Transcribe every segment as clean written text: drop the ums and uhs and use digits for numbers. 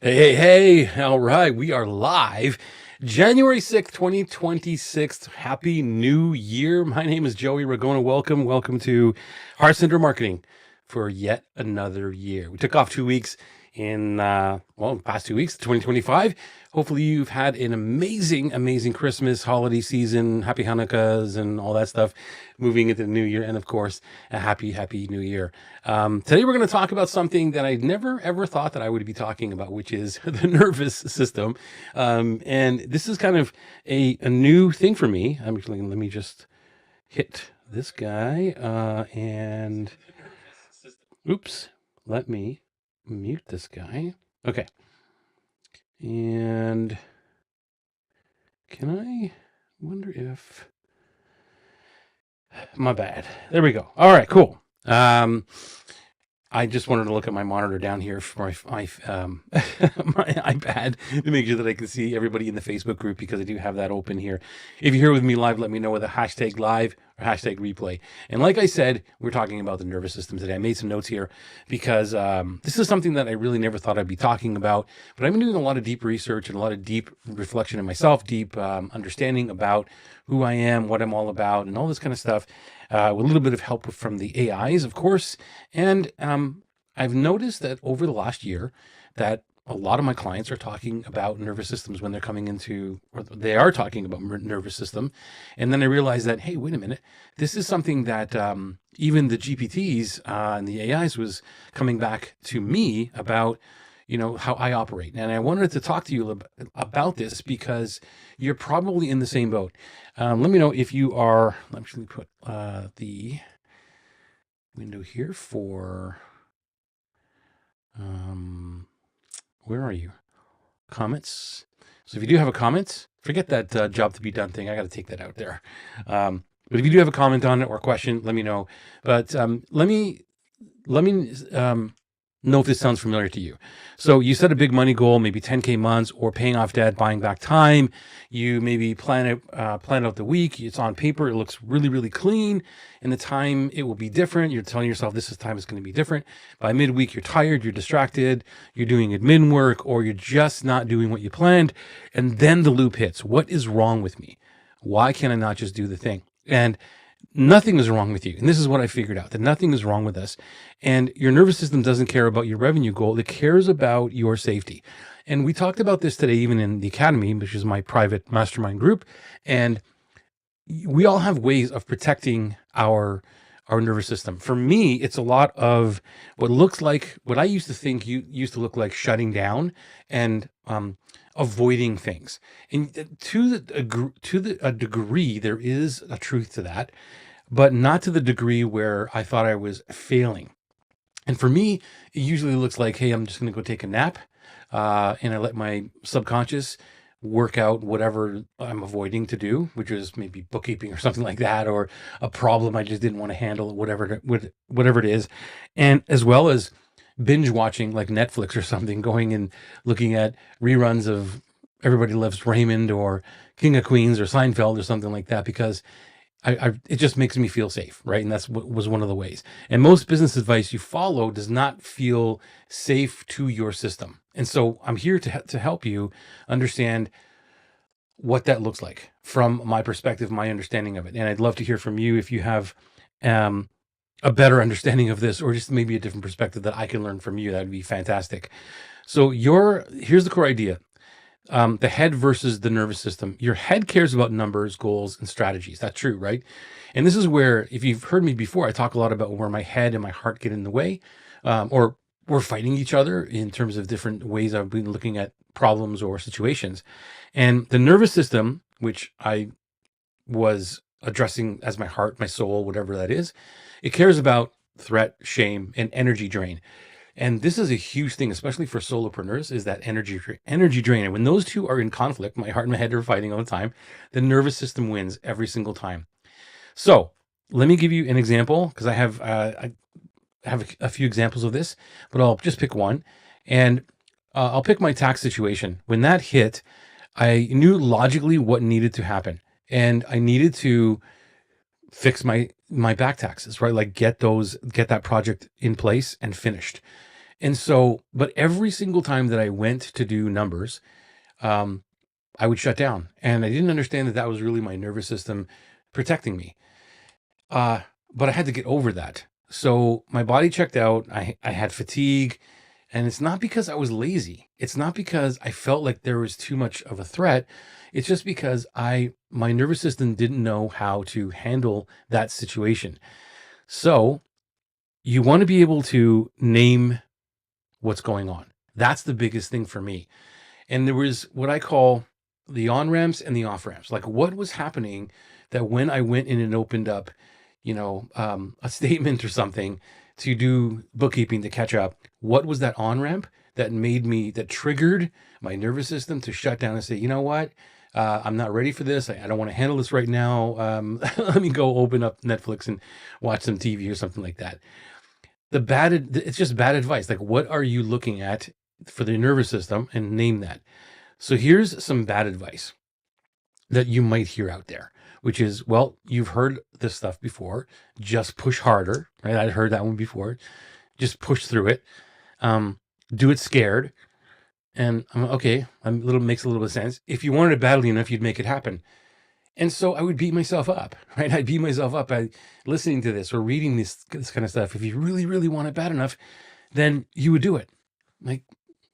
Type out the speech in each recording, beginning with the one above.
Hey. All right. We are live. January 6th, 2026. Happy New Year. My name is Joey Ragona. Welcome to Heart Center Marketing for yet another year. We took off 2 weeks in, past 2 weeks, 2025. Hopefully you've had an amazing Christmas holiday season. Happy Hanukkahs and all that stuff moving into the new year. And of course, a happy new year. Today we're going to talk about something that I never ever thought that I would be talking about, which is the nervous system. And this is kind of a new thing for me. Let me just hit this guy and oops, let me mute this guy. Okay. And can I wonder if my bad. There we go. All right, cool. I just wanted to look at my monitor down here for my my iPad to make sure that I can see everybody in the Facebook group, because I do have that open here. If you're here with me live, let me know with a hashtag live or hashtag replay. And like I said, we're talking about the nervous system today. I made some notes here because this is something that I really never thought I'd be talking about, but I've been doing a lot of deep research and a lot of deep reflection in myself, deep understanding about who I am, what I'm all about, and all this kind of stuff. With a little bit of help from the AIs, of course. And I've noticed that over the last year that a lot of my clients are talking about nervous systems when they're coming into, or they are talking about nervous system. And then I realized that, hey, wait a minute, this is something that even the GPTs and the AIs was coming back to me about, how I operate. And I wanted to talk to you about this because you're probably in the same boat. Let me know if you are. Let me actually put the window here for, where are you? Comments. So if you do have a comment, forget that job to be done thing. I got to take that out there. But if you do have a comment on it or a question, let me know. But let me know if this sounds familiar to you. So you set a big money goal, maybe 10K months, or paying off debt, buying back time. You maybe plan out the week. It's on paper. It looks really clean. And the time, it will be different. You're telling yourself time is going to be different. By midweek, you're tired, you're distracted, you're doing admin work, or you're just not doing what you planned. And then the loop hits. What is wrong with me? Why can't I not just do the thing? And nothing is wrong with you. And this is what I figured out, that nothing is wrong with us. And your nervous system doesn't care about your revenue goal. It cares about your safety. And we talked about this today, even in the Academy, which is my private mastermind group. And we all have ways of protecting our nervous system. For me, it's a lot of what I used to think used to look like shutting down and avoiding things. And to a degree, there is a truth to that, but not to the degree where I thought I was failing. And for me, it usually looks like, hey, I'm just going to go take a nap, and I let my subconscious work out whatever I'm avoiding to do, which is maybe bookkeeping or something like that, or a problem I just didn't want to handle, whatever it is. And as well as binge watching like Netflix or something, going and looking at reruns of Everybody Loves Raymond or King of Queens or Seinfeld or something like that, because it just makes me feel safe, right? And that's what was one of the ways. And most business advice you follow does not feel safe to your system. And so I'm here to help you understand what that looks like from my perspective, my understanding of it. And I'd love to hear from you if you have a better understanding of this, or just maybe a different perspective that I can learn from you. That would be fantastic. So here's the core idea. The head versus the nervous system. Your head cares about numbers, goals, and strategies. That's true, right? And this is where, if you've heard me before, I talk a lot about where my head and my heart get in the way, or we're fighting each other in terms of different ways I've been looking at problems or situations. And the nervous system, which I was addressing as my heart, my soul, whatever that is, it cares about threat, shame, and energy drain. And this is a huge thing, especially for solopreneurs, is that energy drain. And when those two are in conflict, my heart and my head are fighting all the time, the nervous system wins every single time. So let me give you an example, because I have a few examples of this, but I'll just pick one. And I'll pick my tax situation. When that hit, I knew logically what needed to happen. And I needed to fix my back taxes, right? Like get that project in place and finished. And so, but every single time that I went to do numbers, um, I would shut down. And I didn't understand that that was really my nervous system protecting me. Uh, but I had to get over that. So my body checked out. I had fatigue, and it's not because I was lazy. It's not because I felt like there was too much of a threat. It's just because my nervous system didn't know how to handle that situation. So you want to be able to name what's going on. That's the biggest thing for me. And there was what I call the on ramps and the off ramps. Like what was happening that when I went in and opened up, a statement or something to do bookkeeping to catch up, what was that on ramp that triggered my nervous system to shut down and say, you know what? I'm not ready for this. I don't want to handle this right now. Let me go open up Netflix and watch some TV or something like that. It's just bad advice. Like, what are you looking at for the nervous system, and name that. So here's some bad advice that you might hear out there, which is, well, you've heard this stuff before. Just push harder, right? I'd heard that one before. Just push through it. Do it scared. And I'm okay. Makes a little bit of sense. If you wanted it badly enough, you'd make it happen. And so I would beat myself up, right? I'd beat myself up by listening to this or reading this kind of stuff. If you really, really want it bad enough, then you would do it. Like,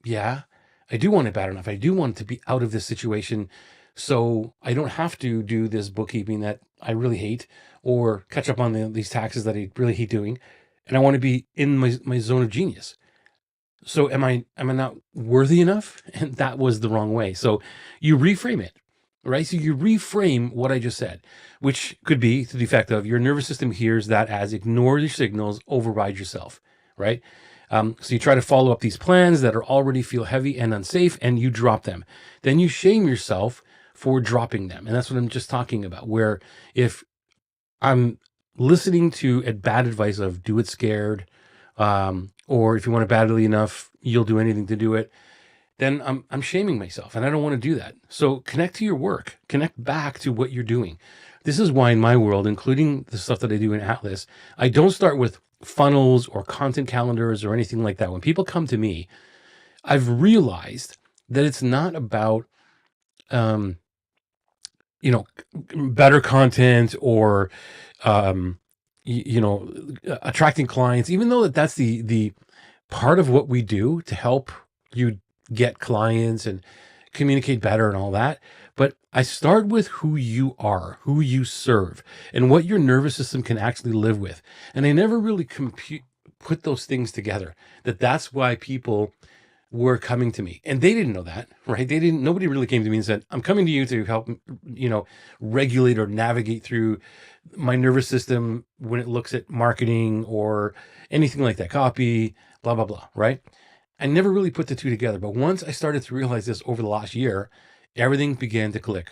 yeah, I do want it bad enough. I do want to be out of this situation so I don't have to do this bookkeeping that I really hate or catch up on these taxes that I really hate doing. And I want to be in my zone of genius. So am I not worthy enough? And that was the wrong way. So you reframe it, right? So you reframe what I just said, which could be to the effect of your nervous system hears that as ignore your signals, override yourself, right? So you try to follow up these plans that are already feel heavy and unsafe, and you drop them. Then you shame yourself for dropping them. And that's what I'm just talking about, where if I'm listening to a bad advice of do it scared, or if you want it badly enough, you'll do anything to do it, then I'm shaming myself, and I don't want to do that. So connect to your work, connect back to what you're doing. This is why in my world, including the stuff that I do in Atlas, I don't start with funnels or content calendars or anything like that. When people come to me, I've realized that it's not about, better content or, attracting clients, even though that's the part of what we do to help you get clients and communicate better and all that. But I start with who you are, who you serve, and what your nervous system can actually live with. And I never really put those things together, that's why people were coming to me, and they didn't know that, right? Nobody really came to me and said, I'm coming to you to help, regulate or navigate through my nervous system when it looks at marketing or anything like that, copy, blah, blah, blah, right? I never really put the two together, but once I started to realize this over the last year, everything began to click.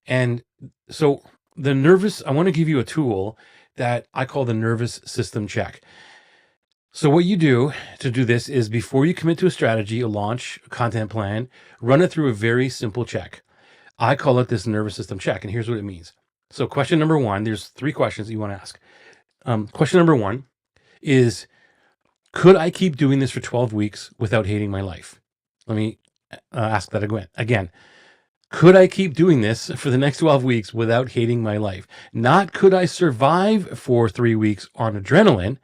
And so I want to give you a tool that I call the nervous system check. So what you do to do this is, before you commit to a strategy, a launch, a content plan, run it through a very simple check. I call it this nervous system check, and here's what it means. So question number one, there's 3 questions that you want to ask. Question number 1 is, could I keep doing this for 12 weeks without hating my life? Let me ask that again. Could I keep doing this for the next 12 weeks without hating my life? Not could I survive for 3 weeks on adrenaline.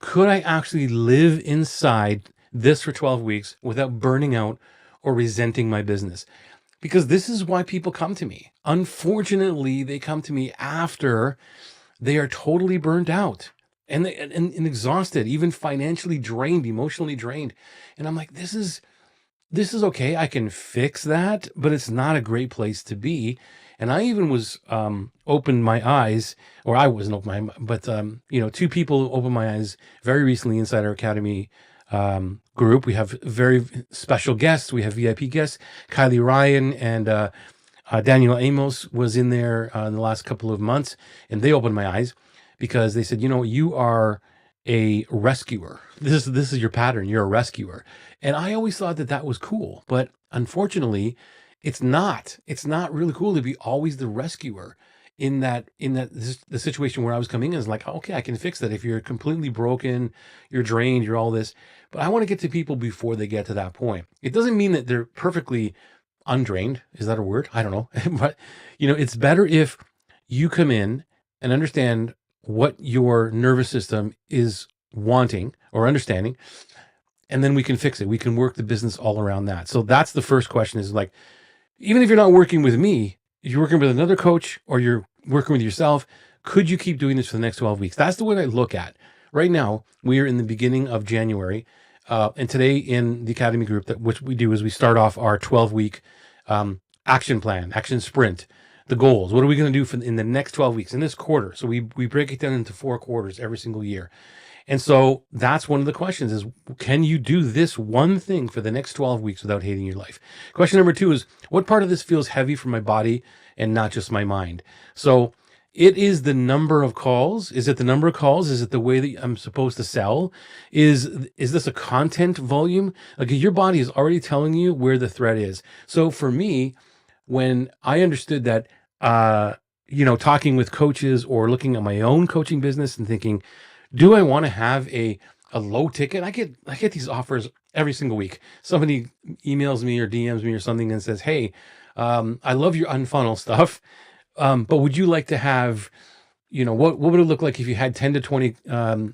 Could I actually live inside this for 12 weeks without burning out or resenting my business? Because this is why people come to me. Unfortunately, they come to me after they are totally burned out and exhausted, even financially drained, emotionally drained. And I'm like, this is okay. I can fix that, but it's not a great place to be. And I even was opened my eyes, or I wasn't open my, but 2 people opened my eyes very recently inside our Academy group. We have very special guests. We have VIP guests. Kylie Ryan and Daniel Amos was in there in the last couple of months, and they opened my eyes because they said, you are a rescuer. This is your pattern. You're a rescuer. And I always thought that was cool, but unfortunately, it's not really cool to be always the rescuer. the situation where I was coming in is like, okay, I can fix that. If you're completely broken, you're drained, you're all this, but I want to get to people before they get to that point. It doesn't mean that they're perfectly undrained. Is that a word? I don't know. But it's better if you come in and understand what your nervous system is wanting or understanding, and then we can fix it. We can work the business all around that. So that's the first question, is like, even if you're not working with me, you're working with another coach or you're working with yourself, could you keep doing this for the next 12 weeks? That's the way I look at. Right now, we are in the beginning of January. And today in the Academy group, which we do is we start off our 12-week action plan, action sprint, the goals. What are we going to do in the next 12 weeks, in this quarter? So we break it down into 4 quarters every single year. And so that's one of the questions is, can you do this one thing for the next 12 weeks without hating your life? Question number 2 is, what part of this feels heavy for my body and not just my mind? So it is the number of calls. Is it the number of calls? Is it the way that I'm supposed to sell? Is this a content volume? Like, your body is already telling you where the threat is. So for me, when I understood that, talking with coaches or looking at my own coaching business and thinking, do I want to have a low ticket? I get these offers every single week. Somebody emails me or DMs me or something and says, hey, I love your unfunnel stuff. But would you like to have, what would it look like if you had 10 to 20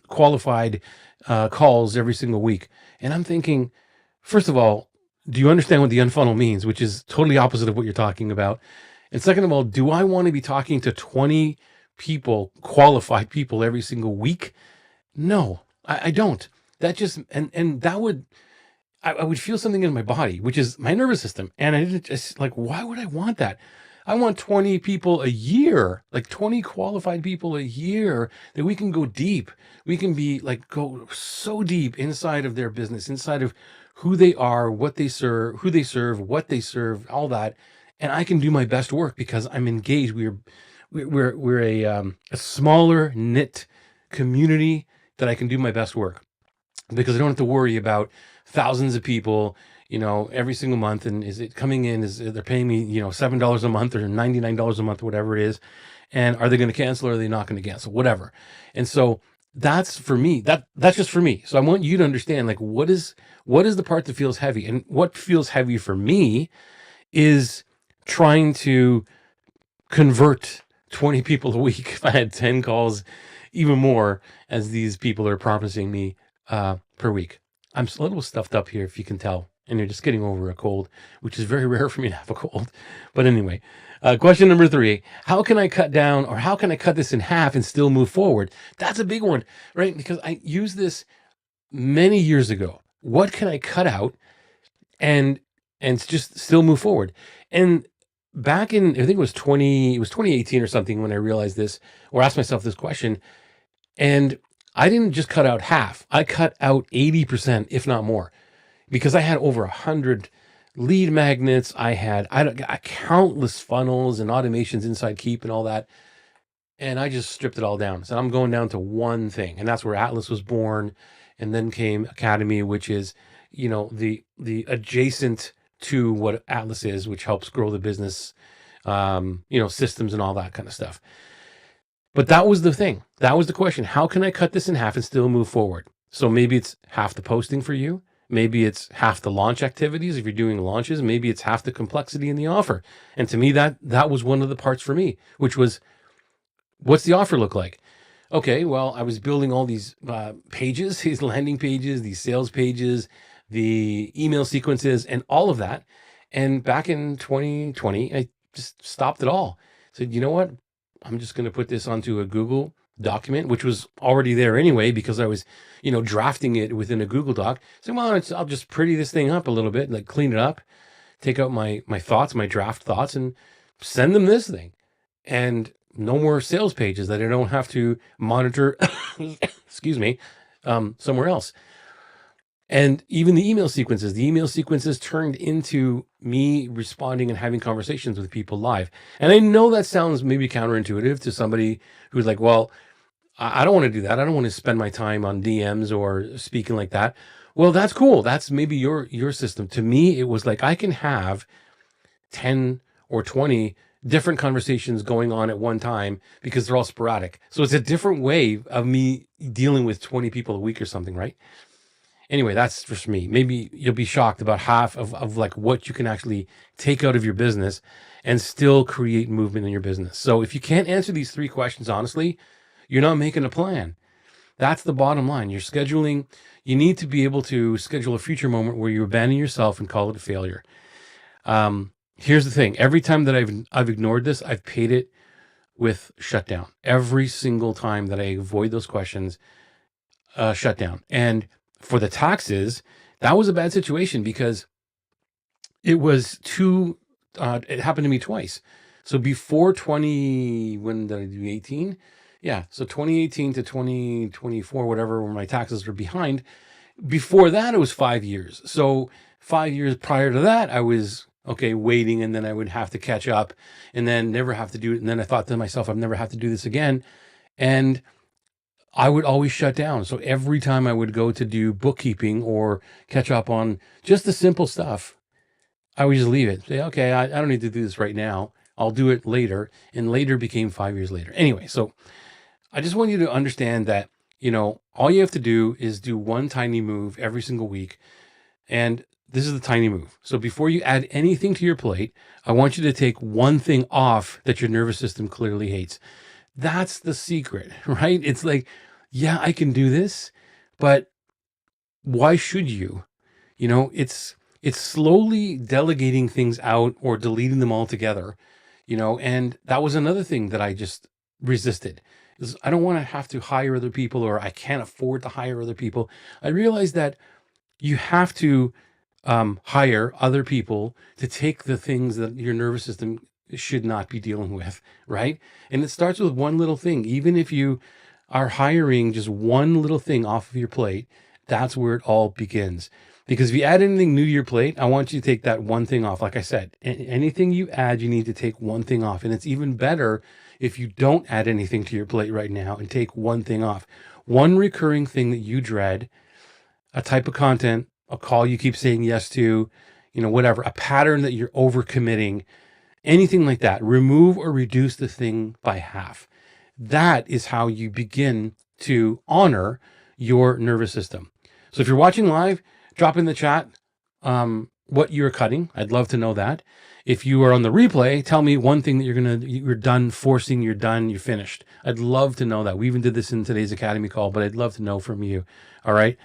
qualified calls every single week? And I'm thinking, first of all, do you understand what the unfunnel means, which is totally opposite of what you're talking about? And second of all, do I want to be talking to 20 people, qualified people every single week? No, I don't. That just, and that would, I would feel something in my body, which is my nervous system. And I just like, why would I want that? I want 20 people a year, like 20 qualified people a year that we can go deep. We can go so deep inside of their business, inside of who they are, what they serve, who they serve, what they serve, all that. And I can do my best work because I'm engaged. We're a smaller knit community that I can do my best work, because I don't have to worry about thousands of people, every single month. And is it coming in? They're paying me, $7 a month or $99 a month, whatever it is. And are they going to cancel or are they not going to cancel? Whatever. And so that's for me. That's just for me. So I want you to understand, like, what is the part that feels heavy? And what feels heavy for me is trying to convert 20 people a week. If I had 10 calls, even more, as these people are promising me per week. I'm a little stuffed up here, if you can tell, and you're just getting over a cold, which is very rare for me to have a cold. But anyway, question number 3, how can I cut this in half and still move forward? That's a big one, right? Because I used this many years ago. What can I cut out and just still move forward? And back in, I think it was 2018 or something, when I realized this, or asked myself this question, and I didn't just cut out half. I cut out 80%, if not more, because I had over 100 lead magnets. I had countless funnels and automations inside Keep and all that. And I just stripped it all down. So I'm going down to one thing, and that's where Atlas was born. And then came Academy, which is, the adjacent to what Atlas is, which helps grow the business, systems and all that kind of stuff. But that was the thing. That was the question. How can I cut this in half and still move forward? So maybe it's half the posting for you. Maybe it's half the launch activities if you're doing launches. Maybe it's half the complexity in the offer. And to me, that was one of the parts for me, which was, what's the offer look like? Okay, well, I was building all these pages, these landing pages, these sales pages, the email sequences, and all of that. And back in 2020, I just stopped it all. Said, you know what? I'm just going to put this onto a Google document, which was already there anyway, because I was, drafting it within a Google Doc. So, well, I'll just pretty this thing up a little bit, like clean it up, take out my thoughts, my draft thoughts, and send them this thing. And no more sales pages that I don't have to monitor, excuse me, somewhere else. And even the email sequences turned into me responding and having conversations with people live. And I know that sounds maybe counterintuitive to somebody who's like, well, I don't want to do that. I don't want to spend my time on DMs or speaking like that. Well, that's cool. That's maybe your system. To me, it was like, I can have 10 or 20 different conversations going on at one time because they're all sporadic. So it's a different way of me dealing with 20 people a week or something, right? Anyway, that's just me. Maybe you'll be shocked about half of like what you can actually take out of your business and still create movement in your business. So if you can't answer these three questions honestly, you're not making a plan. That's the bottom line. You're scheduling. You need to be able to schedule a future moment where you abandon yourself and call it a failure. Here's the thing. Every time that I've ignored this, I've paid it with shutdown. Every single time that I avoid those questions, shutdown. And for the taxes, that was a bad situation because it was it happened to me twice. So before when did I do 18? Yeah. So 2018 to 2024, whatever, when my taxes were behind. Before that, it was 5 years. So 5 years prior to that, I was waiting, and then I would have to catch up and then never have to do it. And then I thought to myself, I've never have to do this again. And I would always shut down. So every time I would go to do bookkeeping or catch up on just the simple stuff, I would just leave it. Say, okay, I don't need to do this right now. I'll do it later. And later became 5 years later. Anyway, so I just want you to understand that, all you have to do is do one tiny move every single week. And this is the tiny move. So before you add anything to your plate, I want you to take one thing off that your nervous system clearly hates. That's the secret, right? It's like, yeah, I can do this, but why should you? It's slowly delegating things out or deleting them altogether, and that was another thing that I just resisted. Is I don't want to have to hire other people, or I can't afford to hire other people. I realized that you have to hire other people to take the things that your nervous system should not be dealing with, right? And it starts with one little thing. Even if you are hiring just one little thing off of your plate, that's where it all begins. Because if you add anything new to your plate, I want you to take that one thing off. Like I said, anything you add, you need to take one thing off. And it's even better if you don't add anything to your plate right now and take one thing off. One recurring thing that you dread, a type of content, a call you keep saying yes to, whatever, a pattern that you're overcommitting, anything like that. Remove or reduce the thing by half. That is how you begin to honor your nervous system. So if you're watching live, drop in the chat what you're cutting. I'd love to know that. If you are on the replay, tell me one thing that you're done forcing, you're done, you're finished. I'd love to know that. We even did this in today's Academy call, but I'd love to know from you. All right.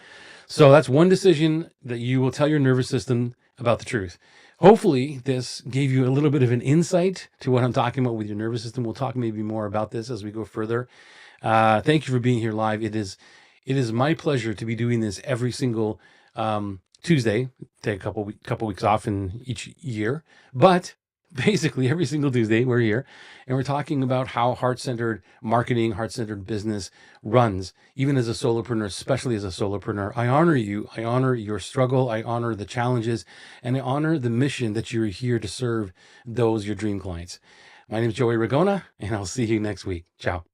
So that's one decision that you will tell your nervous system about the truth. Hopefully this gave you a little bit of an insight to what I'm talking about with your nervous system. We'll talk maybe more about this as we go further. Thank you for being here live. It is my pleasure to be doing this every single Tuesday. Take a couple weeks off in each year, but basically every single Tuesday we're here and we're talking about how heart-centered marketing, heart-centered business runs. Even as a solopreneur, especially as a solopreneur, I honor you. I honor your struggle. I honor the challenges, and I honor the mission that you're here to serve your dream clients. My name is Joey Ragona, and I'll see you next week. Ciao.